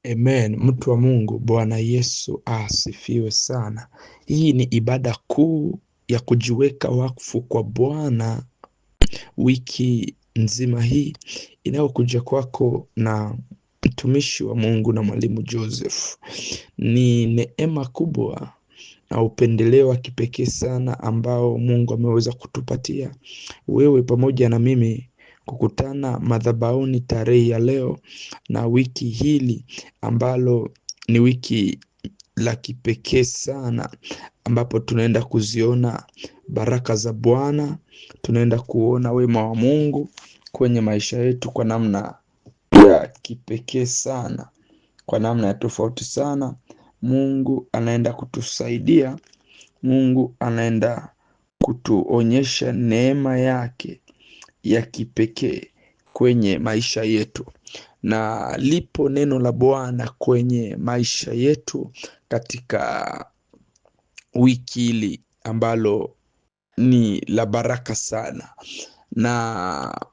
Amen. Mtu wa Mungu, Bwana Yesu asifiwe sana. Hii ni ibada kuu ya kujiweka wakfu kwa Bwana wiki nzima hii inayokuja kwako na mtumishi wa Mungu na mwalimu Joseph. Ni neema kubwa na upendeleo wa kipekee sana ambao Mungu ameweza kutupatia wewe pamoja na mimi kukutana madhabahuni tarehe ya leo na wiki hili ambalo ni wiki la kipekee sana, ambapo tunaenda kuziona baraka za Bwana, tunaenda kuona wema wa Mungu kwenye maisha yetu kwa namna ya kipekee sana, kwa namna ya tofauti sana. Mungu anaenda kutusaidia, Mungu anaenda kutuonyesha neema yake ya kipekee kwenye maisha yetu, na lipo neno la Bwana kwenye maisha yetu katika wiki hili ambalo ni la baraka sana. Na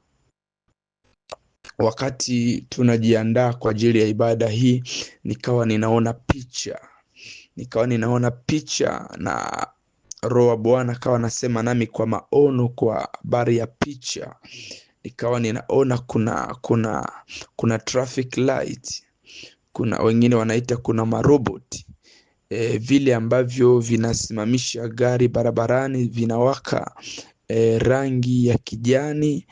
wakati tunajiandaa kwa ajili ya ibada hii, nikawa ninaona picha na Roho wa Bwana akawa anasema nami kwa maono kwa habari ya picha. Nikawa ninaona kuna traffic light, kuna wengine wanaita kuna maroboti vile ambavyo vinasimamisha gari barabarani, vinawaka rangi ya kijani,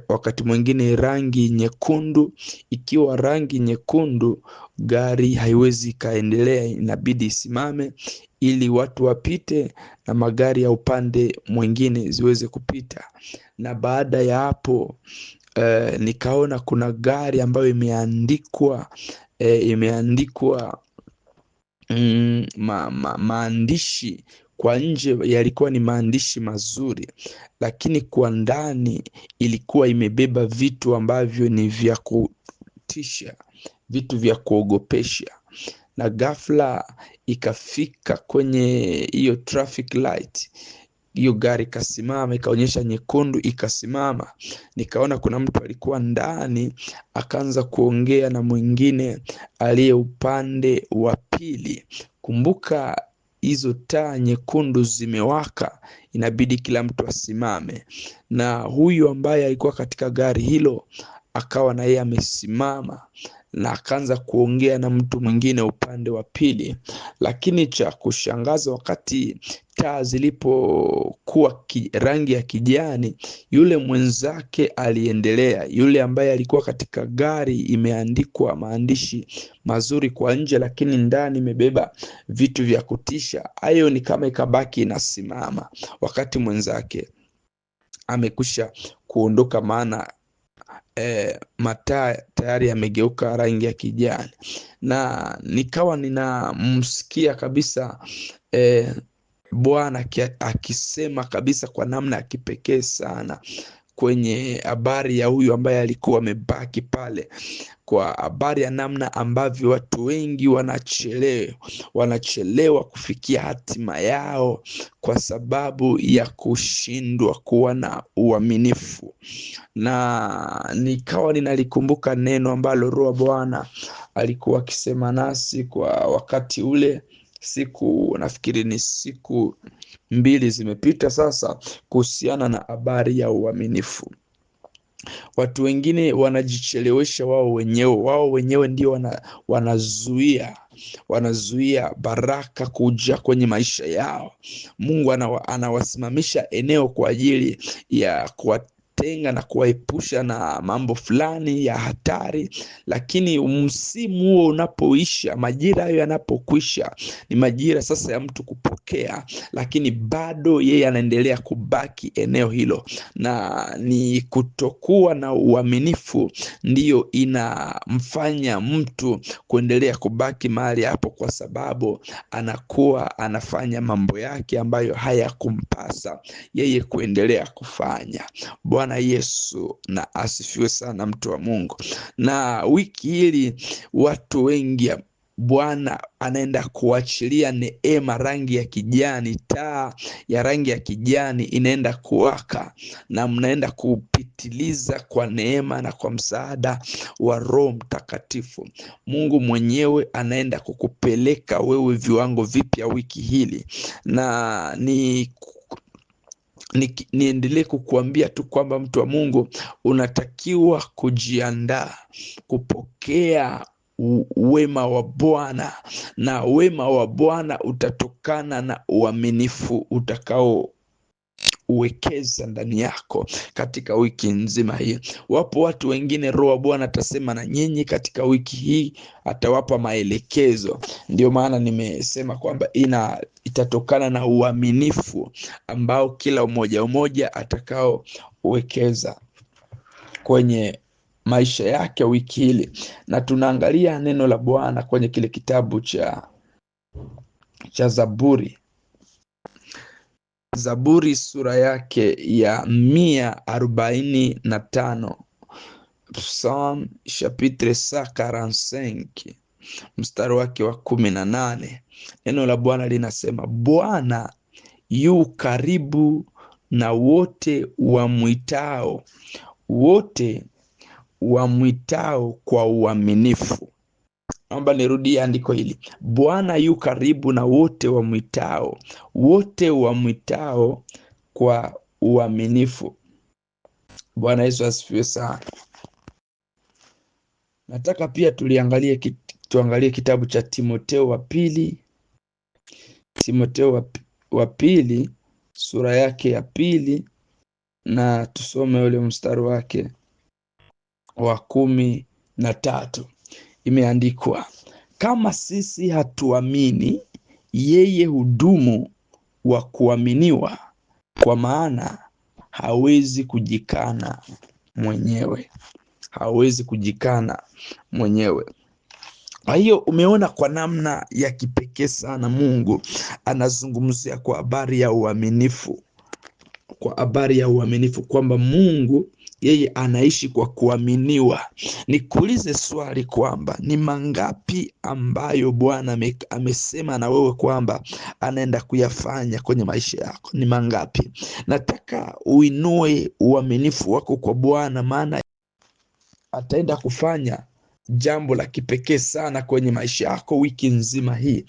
wakati mwingine rangi nyekundu. Ikiwa rangi nyekundu, gari haiwezi kaendelea, inabidi isimame ili watu wapite na magari ya upande mwingine ziweze kupita. Na baada ya hapo nikaona kuna gari ambayo imeandikwa maandishi. Kwa nje yalikuwa ni maandishi mazuri, lakini kwa ndani ilikuwa imebeba vitu ambavyo ni vya kutisha, vitu vya kuogopesha. Na ghafla ikafika kwenye hiyo traffic light, hiyo gari kasimama, ikaonyesha nyekundu, ikasimama. Nikaona kuna mtu alikuwa ndani, akaanza kuongea na mwingine aliye upande wa pili. Kumbuka hizo taa nyekundu zimewaka, inabidi kila mtu asimame. Na huyu ambaye alikuwa katika gari hilo akawa na yeye amesimama na akaanza kuongea na mtu mwingine upande wa pili. Lakini cha kushangaza, wakati taa zilipokuwa rangi ya kijani, yule mwenzake aliendelea. Yule ambaye alikuwa katika gari imeandikwa maandishi mazuri kwa nje, lakini ndani imebeba vitu vya kutisha, hayo ni kama ikabaki inasimama wakati mwenzake amekusha kuondoka, maana mataa tayari yamegeuka rangi ya kijani. Na nikawa ninamsikia kabisa Bwana akisema kabisa kwa namna ya kipekee sana kwenye habari ya huyu ambaye alikuwa amebaki pale, kwa habari ya namna ambavyo watu wengi wanachelewa kufikia hatima yao kwa sababu ya kushindwa kuwa na uaminifu. Na nikawa ninalikumbuka neno ambalo Roho Bwana alikuwa akisema nasi kwa wakati ule. Nafikiri ni siku 2 zimepita sasa, kuhusiana na habari ya uaminifu. Watu wengine wanajichelewesha wao wenyewe ndio wanazuia baraka kuja kwenye maisha yao. Mungu anawasimamisha eneo kwa ajili ya kuwatenga na kuwaepusha na mambo fulani ya hatari, lakini msimu huo unapoisha, majira hayo yanapokwisha, ni majira sasa ya mtu kupokea, lakini bado yeye anaendelea kubaki eneo hilo. Na ni kutokuwa na uaminifu ndiyo inamfanya mtu kuendelea kubaki mahali hapo, kwa sababu anakuwa anafanya mambo yake ambayo hayakumpasa yeye kuendelea kufanya. Bwana Yesu na asifiwe sana, mtu wa Mungu. Na wiki hili watu wengi Bwana anaenda kuachilia neema rangi ya kijani, taa ya rangi ya kijani inaenda kuwaka, na mnaenda kupitiliza kwa neema na kwa msaada wa Roho Mtakatifu. Mtakatifu. Mungu mwenyewe anaenda kukupeleka wewe viwango vipya wiki hili, na niendelee kukuambia tu kwamba mtu wa Mungu, unatakiwa kujiandaa kupokea wema wa Bwana, na wema wa Bwana utatokana na uaminifu utakao uwekeza ndani yako katika wiki nzima hii. Wapo watu wengine Roho wa Bwana atasema na nyinyi katika wiki hii, atawapa maelekezo. Ndio maana nimesema kwamba itatokana na uaminifu ambao kila mmoja atakao uwekeza kwenye maisha yake wiki hili. Na tunaangalia neno la Bwana kwenye kile kitabu cha Zaburi sura yake ya 145, Psalm chapitre 145 mstari wake wa 18. Neno la Bwana linasema, Bwana yu karibu na wote wamwitao kwa uaminifu. Naomba nirudie andiko hili. Bwana yu karibu na wote wamwitao kwa uaminifu. Bwana Yesu asifiwe sana. Nataka pia tuangalie kitabu cha Timotheo wa pili sura yake ya 2, na tusome ule mstari wake wa 13. Imeandikwa, kama sisi hatuamini, yeye hudumu wa kuaminiwa, kwa maana hawezi kujikana mwenyewe. Kwa hiyo umeona kwa namna ya kipekee sana Mungu anazungumzia kwa habari ya uaminifu, kwamba Mungu yeye anaishi kwa kuaminiwa. Nikuulize swali kwamba ni mangapi ambayo Bwana amesema na wewe kwamba anaenda kuyafanya kwenye maisha yako? Ni mangapi? Nataka uinue uaminifu wako kwa Bwana, maana ataenda kufanya jambo la kipekee sana kwenye maisha yako wiki nzima hii.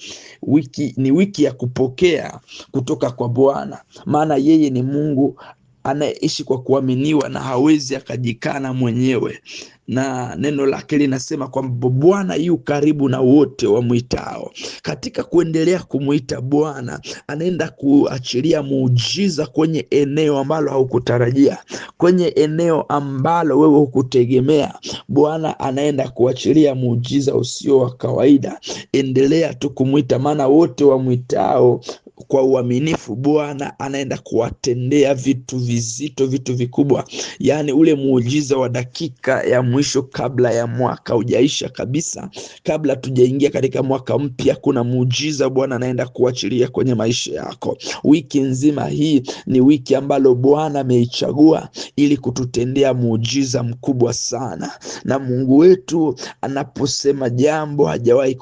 Ni wiki ya kupokea kutoka kwa Bwana, maana yeye ni Mungu anayeishi kwa kuaminiwa na hawezi akajikana mwenyewe. Na neno lake linasema kwamba Bwana yu karibu na wote wamwitao. Katika kuendelea kumwita Bwana, anaenda kuachilia muujiza kwenye eneo ambalo haukutarajia, kwenye eneo ambalo wewe hukutegemea. Bwana anaenda kuachilia muujiza usio wa kawaida. Endelea tu kumwita, maana wote wamwitao kwa uaminifu Bwana anaenda kuwatendea vitu vizito, vitu vikubwa. Yaani ule muujiza wa dakika ya mwisho kabla ya mwaka hujaisha kabisa, kabla tujaingia katika mwaka mpya, kuna muujiza Bwana anaenda kuachilia kwenye maisha yako. Wiki nzima hii ni wiki ambalo Bwana ameichagua ili kututendea muujiza mkubwa sana. Na Mungu wetu anaposema jambo hajawahi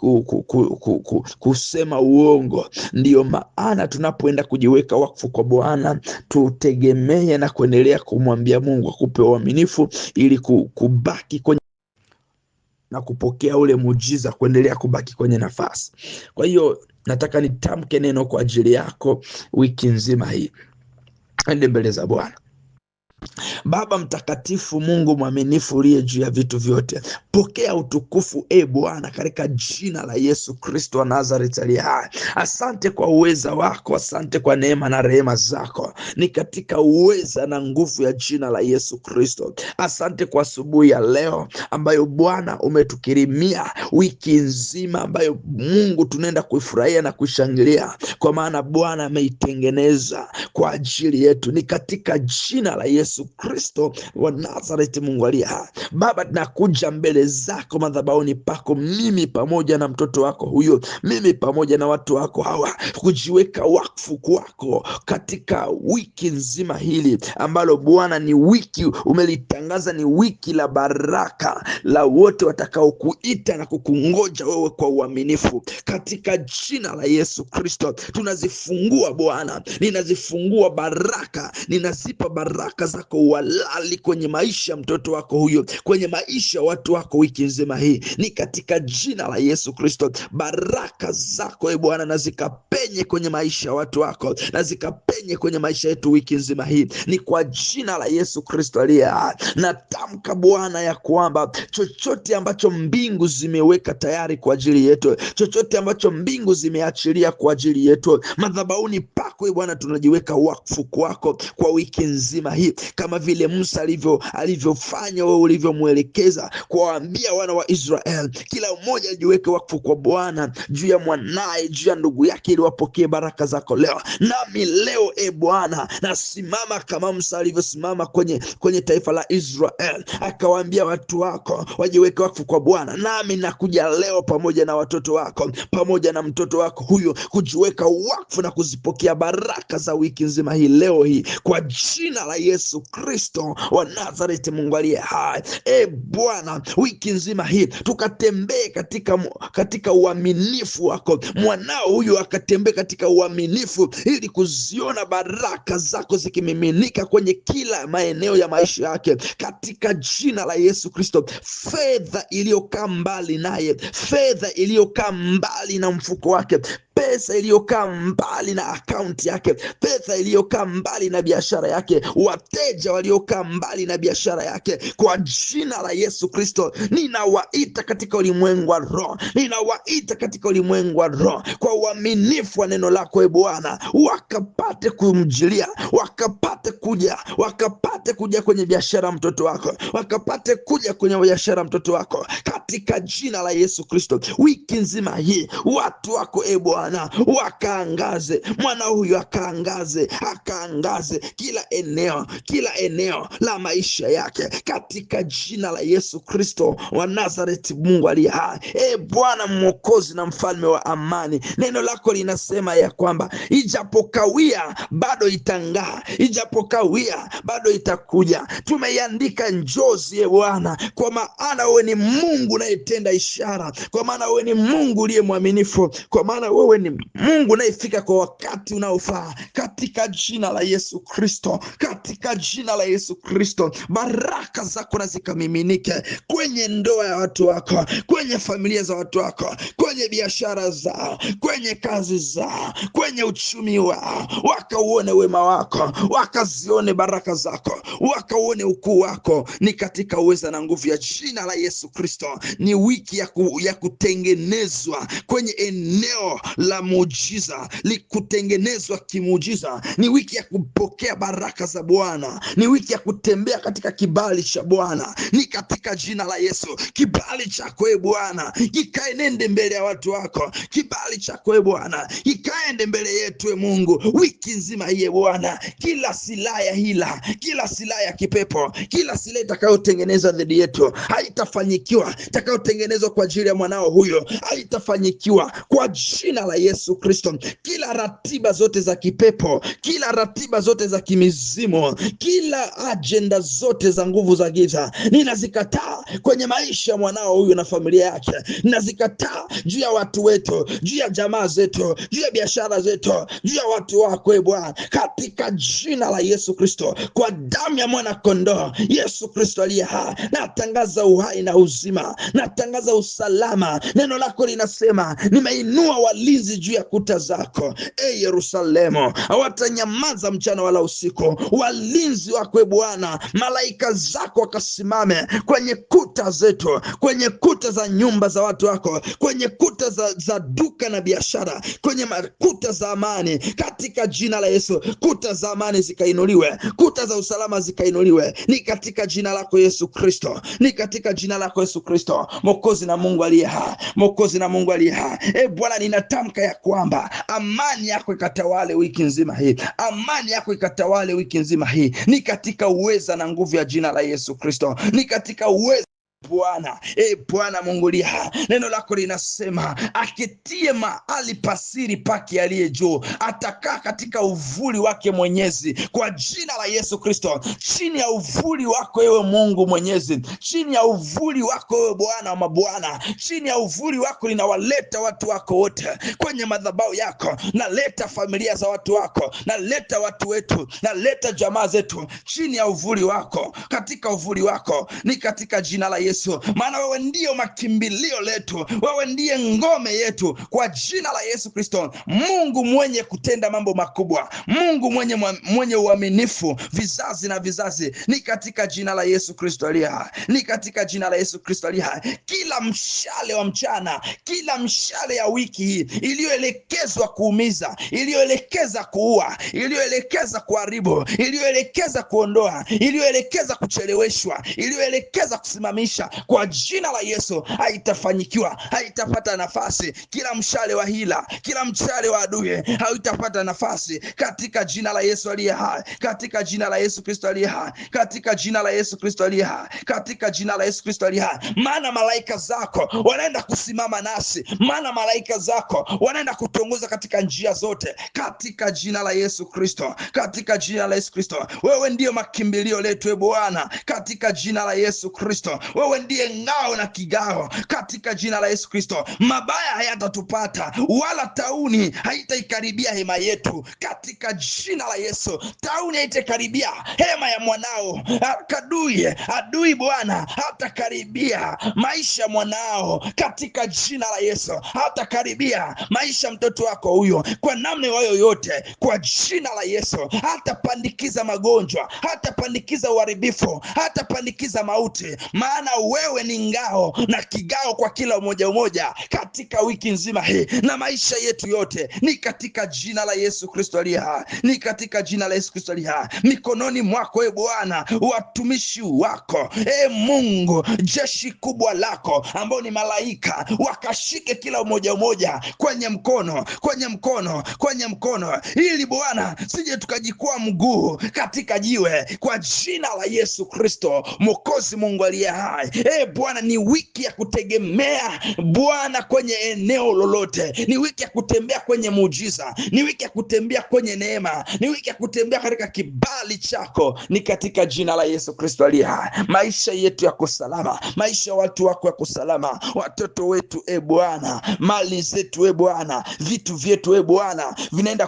kusema uongo. Ndiyo maana tunapoenda kujiweka wakfu kwa Bwana, tutegemee na kuendelea kumwambia Mungu akupe uaminifu ili kubaki kwenye na kupokea ule muujiza, kuendelea kubaki kwenye nafasi. Kwa hiyo nataka nitamke neno kwa ajili yako wiki nzima hii. Ende mbele za Bwana. Baba mtakatifu, Mungu mwaminifu uliye juu ya vitu vyote, pokea utukufu Bwana, katika jina la Yesu Kristo wa Nazareti aliye hai. Asante kwa uweza wako, asante kwa neema na rehema zako, ni katika uweza na nguvu ya jina la Yesu Kristo. Asante kwa asubuhi ya leo ambayo Bwana umetukirimia wiki nzima, ambayo Mungu tunaenda kuifurahia na kushangilia, kwa maana Bwana ameitengeneza kwa ajili yetu. Ni katika jina la Yesu Kristo wa Nazareti, Mungu aliye hai. Baba, tunakuja mbele zako madhabahuni pako, mimi pamoja na mtoto wako huyo, mimi pamoja na watu wako hawa, kujiweka wakfu kwako katika wiki nzima hili ambalo Bwana ni wiki umelitangaza ni wiki la baraka la wote watakao kuita na kukungoja wewe kwa uaminifu. Katika jina la Yesu Kristo tunazifungua Bwana, ninazifungua baraka, ninazipa baraka za zako uhalali kwenye maisha ya mtoto wako huyo, kwenye maisha watu wako wiki nzima hii, ni katika jina la Yesu Kristo. Baraka zako Bwana na zikapenye kwenye maisha ya watu wako, na zikapenye kwenye maisha yetu wiki nzima hii, ni kwa jina la Yesu Kristo aliye hai. Natamka Bwana ya kwamba chochote ambacho mbingu zimeweka tayari kwa ajili yetu, chochote ambacho mbingu zimeachilia kwa ajili yetu, madhabahuni pako Bwana tunajiweka wakfu kwako kwa wiki nzima hii, kama vile Musa alivyofanya wewe ulivyomwelekeza kuwaambia wana wa Israeli, kila mmoja ajiweke wakfu kwa Bwana juu ya mwanae, juu ya ndugu yake, ili wapokee baraka zako leo. Nami leo Bwana nasimama kama Musa alivyosimama kwenye taifa la Israeli, akawaambia watu wako wajiweke wakfu kwa Bwana. Nami nakuja leo pamoja na watoto wako, pamoja na mtoto wako huyo, kujiweka wakfu na kuzipokea baraka za wiki nzima hii leo hii, kwa jina la Yesu Kristo wa Nazareti, Mungu aliye hai. Bwana, wiki nzima hii tukatembee katika uaminifu wako. Mwanao huyu akatembee katika uaminifu, ili kuziona baraka zako zikimiminika kwenye kila maeneo ya maisha yake, katika jina la Yesu Kristo. Fedha iliyokaa mbali naye, fedha iliyokaa mbali na mfuko wake, pesa iliyokaa mbali na akaunti yake, pesa iliyokaa mbali na biashara yake, wateja waliokaa mbali na biashara yake, kwa jina la Yesu Kristo ninawaita katika ulimwengu wa roho, ninawaita katika ulimwengu wa roho, kwa uaminifu wa neno lako Bwana, wakapate kumjilia, wakapate kuja kwenye biashara mtoto wako, wakapate kuja kwenye biashara mtoto wako, katika jina la Yesu Kristo. Wiki nzima hii watu wako Bwana wakaangaze, mwana huyu akaangaze kila eneo la maisha yake, katika jina la Yesu Kristo wa Nazareti, Mungu aliye hai. Bwana Mwokozi na mfalme wa amani, neno lako linasema ya kwamba ijapokawia bado itang'aa, ijapokawia bado itakuja. Tumeiandika njozi Bwana, kwa maana wewe ni Mungu unayetenda ishara, kwa maana wewe ni Mungu uliye mwaminifu, kwa maana wewe ni Mungu unayefika kwa wakati unaofaa, katika jina la Yesu Kristo, katika jina la Yesu Kristo. Baraka zako na zikamiminike kwenye ndoa ya watu wako, kwenye familia za watu wako, kwenye biashara zao, kwenye kazi zao, kwenye uchumi wao, wakauone wema wako, wakazione baraka zako, wakauone ukuu wako, ni katika uweza na nguvu ya jina la Yesu Kristo. Ni wiki ya kutengenezwa kwenye eneo la muujiza, kutengenezwa kimuujiza. Ni wiki ya kupokea baraka za Bwana, ni wiki ya kutembea katika kibali cha Bwana, ni katika jina la Yesu. Kibali chako Bwana kikaenende mbele ya watu wako, kibali chako Bwana kikaende mbele yetu Mungu wiki nzima hii Bwana. Kila silaha ya hila, kila silaha ya kipepo, kila silaha itakayotengenezwa dhidi yetu haitafanyikiwa, itakayotengenezwa kwa ajili ya mwanao huyo haitafanyikiwa, kwa jina la Yesu Kristo. Kila ratiba zote za kipepo, kila ratiba zote za kimizimu, kila agenda zote za nguvu za giza, ninazikataa kwenye maisha ya mwanao huyu na familia yake. Ninazikataa juu ya watu wetu, juu ya jamaa zetu, juu ya biashara zetu, juu ya watu wako Bwana, katika jina la Yesu Kristo. Kwa damu ya mwana kondoo Yesu Kristo aliye hai, natangaza uhai na uzima, natangaza usalama. Neno lako linasema, nimeinua walinzi juu ya kuta zako Yerusalemu, hawatanyamaza mchana wala usiku. Walinzi wako Bwana, malaika zako wakasimame kwenye kuta zetu, kwenye kuta za nyumba za watu wako, kwenye kuta za duka na biashara, kwenye kuta za amani, katika jina la Yesu. Kuta za amani zikainuliwe, kuta za usalama zikainuliwe, ni katika jina lako Yesu Kristo, ni katika jina lako Yesu Kristo, Mwokozi na Mungu aliye hai, Mwokozi na Mungu aliye hai. Bwana, ninatamka ya kwamba amani yako ikatawale wiki nzima hii, amani yako ikatawale wiki nzima hii, ni katika uweza na nguvu ya jina la Yesu Kristo, ni katika uweza Bwana. Bwana Mungu liha, neno lako linasema aketie mahali pasiri pake aliye juu atakaa katika uvuli wake Mwenyezi. Kwa jina la Yesu Kristo, chini ya uvuli wako ewe Mungu Mwenyezi, chini ya uvuli wako ewe Bwana wa mabwana, chini ya uvuli wako ninawaleta watu wako wote kwenye madhabahu yako. Naleta familia za watu wako, naleta watu wetu, naleta jamaa zetu chini ya uvuli wako, katika uvuli wako, ni katika jina la Yesu. Maana wewe ndio makimbilio letu, wewe ndiye ngome yetu, kwa jina la Yesu Kristo. Mungu mwenye kutenda mambo makubwa, Mungu mwenye uaminifu vizazi na vizazi, ni katika jina la Yesu Kristo aliye hai, ni katika jina la Yesu Kristo aliye hai. Kila mshale wa mchana, kila mshale ya wiki hii iliyoelekezwa kuumiza, iliyoelekeza kuua, iliyoelekeza kuharibu, iliyoelekeza kuondoa, iliyoelekeza kucheleweshwa, iliyoelekeza kusimamisha, kwa jina la Yesu haitafanyikiwa, haitapata nafasi. Kila mshale wa hila, kila mshale wa adui haitapata nafasi, katika jina la Yesu aliye hai, katika jina la Yesu Kristo aliye hai, katika jina la Yesu Kristo aliye hai, katika jina la Yesu Kristo aliye hai. Maana malaika zako wanaenda kusimama nasi, maana malaika zako wanaenda kutongoza katika njia zote, katika jina la Yesu Kristo, katika jina la Yesu Kristo. Wewe ndiyo makimbilio letu e Bwana, katika jina la Yesu Kristo. Wewe ndiye ngao na kigao, katika jina la Yesu Kristo. Mabaya hayatatupata, wala tauni haitaikaribia hema yetu, katika jina la Yesu. Tauni haitaikaribia hema ya mwanao, adui Bwana hatakaribia maisha mwanao, katika jina la Yesu. Hatakaribia maisha mtoto wako huyo kwa namna yoyote, kwa jina la Yesu. Hatapandikiza magonjwa, hatapandikiza uharibifu, hatapandikiza mauti, maana wewe ni ngao na kigao kwa kila umoja katika wiki nzima hii na maisha yetu yote, ni katika jina la Yesu Kristo aliye hai, ni katika jina la Yesu Kristo aliye hai. Mikononi mwako e Bwana watumishi wako, Mungu, jeshi kubwa lako ambao ni malaika, wakashike kila umoja kwenye mkono, ili Bwana sije tukajikua mguu katika jiwe, kwa jina la Yesu Kristo Mwokozi Mungu aliye hai. Bwana, ni wiki ya kutegemea Bwana kwenye eneo lolote, ni wiki ya kutembea kwenye muujiza, ni wiki ya kutembea kwenye neema, ni wiki ya kutembea katika kibali chako, ni katika jina la Yesu Kristo aliye hai. Maisha yetu yako salama, maisha ya watu wako yako salama, watoto wetu Bwana, mali zetu Bwana, vitu vyetu Bwana vinaenda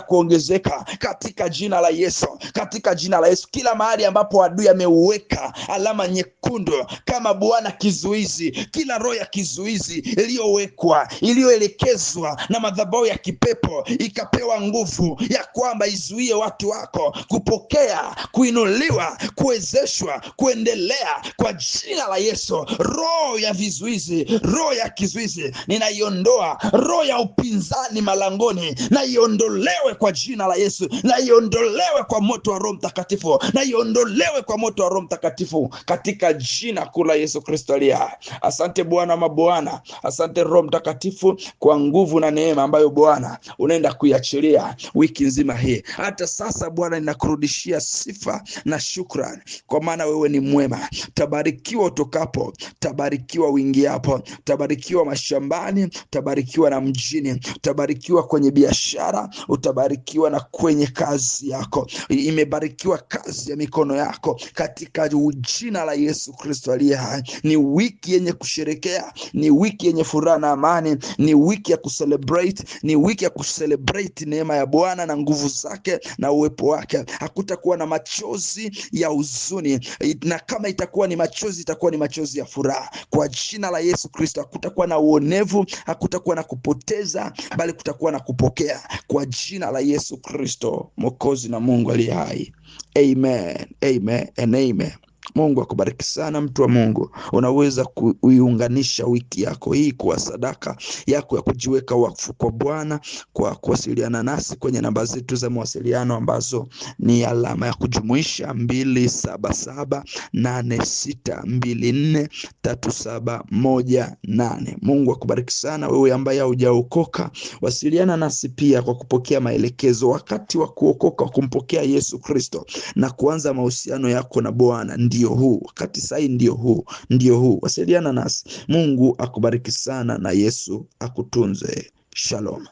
kuongezeka katika jina la Yesu, katika jina la Yesu. Kila mahali ambapo adui ameuweka alama nyekundu kama Bwana kizuizi, kila roho ya kizuizi iliyowekwa, iliyoelekezwa na madhabahu ya kipepo, ikapewa nguvu ya kwamba izuie watu wako kupokea, kuinuliwa, kuwezeshwa, kuendelea, kwa jina la Yesu. Roho ya vizuizi, roho ya kizuizi ninaiondoa, roho ya upinzani malangoni na iondolewe kwa jina la Yesu, na iondolewe kwa moto wa Roho Mtakatifu, na iondolewe kwa moto wa Roho Mtakatifu, katika jina kula Yesu Kristo aliye hai. Asante Bwana mabwana, asante Roho Mtakatifu kwa nguvu na neema ambayo Bwana unaenda kuiachilia wiki nzima hii. Hata sasa Bwana ninakurudishia sifa na shukrani, kwa maana wewe ni mwema. Tabarikiwa utokapo, tabarikiwa uingiapo, tabarikiwa mashambani, tabarikiwa na mjini, tabarikiwa kwenye biashara, utabarikiwa na kwenye kazi yako. Imebarikiwa kazi ya mikono yako katika jina la Yesu Kristo aliye hai. Ni wiki yenye kusherekea, ni wiki yenye furaha na amani, ni wiki ya kucelebrate, ni wiki ya kucelebrate neema ya Bwana na nguvu zake na uwepo wake. Hakutakuwa na machozi ya huzuni, na kama itakuwa ni machozi, itakuwa ni machozi ya furaha kwa jina la Yesu Kristo. Hakutakuwa na uonevu, hakutakuwa na kupoteza, bali kutakuwa na kupokea kwa jina la Yesu Kristo Mwokozi na Mungu aliye hai. Amen, amen and amen. Mungu akubariki sana mtu wa Mungu. Unaweza kuiunganisha wiki yako hii kwa sadaka yako ya kujiweka wakfu kwa Bwana kwa kuwasiliana nasi kwenye namba zetu za mawasiliano ambazo ni alama ya kujumuisha 27786243718. Mungu akubariki sana. Wewe ambaye hujaokoka, wasiliana nasi pia kwa kupokea maelekezo wakati wa kuokoka, kumpokea Yesu Kristo na kuanza mahusiano yako na Bwana. ndio huu, wakati sahihi ndio huu. Wasiliana nasi. Mungu akubariki sana na Yesu akutunze. Shalom.